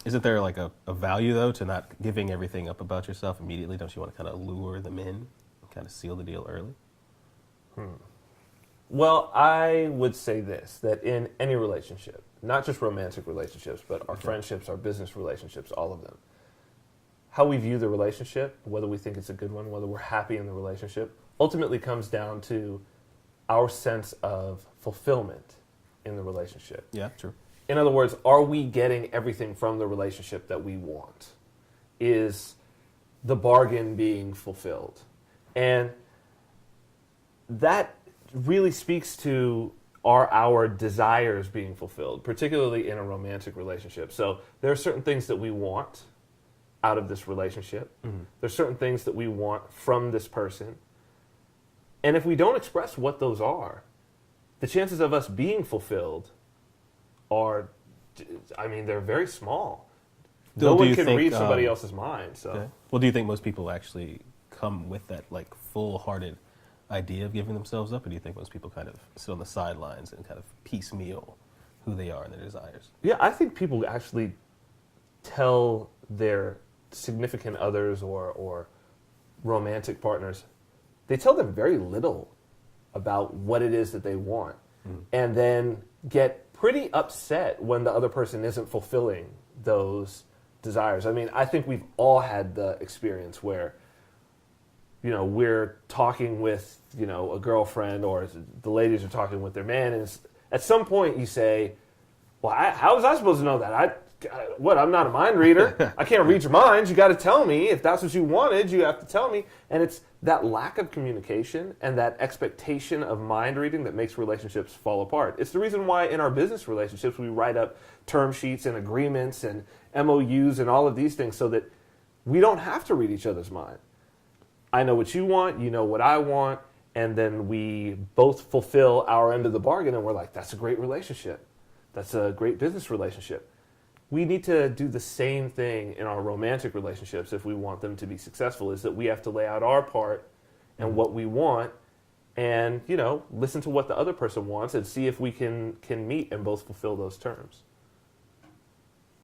Isn't there like a value though to not giving everything up about yourself immediately? Don't you want to kind of lure them in and kind of seal the deal early? Well, I would say this, that in any relationship, not just romantic relationships, but our friendships, our business relationships, all of them, how we view the relationship, whether we think it's a good one, whether we're happy in the relationship, ultimately comes down to our sense of fulfillment in the relationship. Yeah, true. In other words, are we getting everything from the relationship that we want? Is the bargain being fulfilled? And that really speaks to our desires being fulfilled, particularly in a romantic relationship. So there are certain things that we want out of this relationship. Mm-hmm. There's certain things that we want from this person. And if we don't express what those are, the chances of us being fulfilled are, I mean, they're very small. No one can read somebody else's mind. So, okay. Well, do you think most people actually come with that like full-hearted idea of giving themselves up, or do you think most people kind of sit on the sidelines and kind of piecemeal who they are and their desires? Yeah, I think people actually tell their significant others or romantic partners, they tell them very little about what it is that they want, and then get pretty upset when the other person isn't fulfilling those desires. I mean, I think we've all had the experience where, you know, we're talking with, you know, a girlfriend, or the ladies are talking with their man, and at some point you say, well, how was I supposed to know that? I'm not a mind reader. I can't read your mind. You got to tell me. If that's what you wanted, you have to tell me. And it's that lack of communication and that expectation of mind reading that makes relationships fall apart. It's the reason why in our business relationships we write up term sheets and agreements and MOUs and all of these things so that we don't have to read each other's mind. I know what you want, you know what I want, and then we both fulfill our end of the bargain, and we're like, that's a great relationship. That's a great business relationship. We need to do the same thing in our romantic relationships if we want them to be successful, is that we have to lay out our part and what we want, and, you know, listen to what the other person wants and see if we can meet and both fulfill those terms.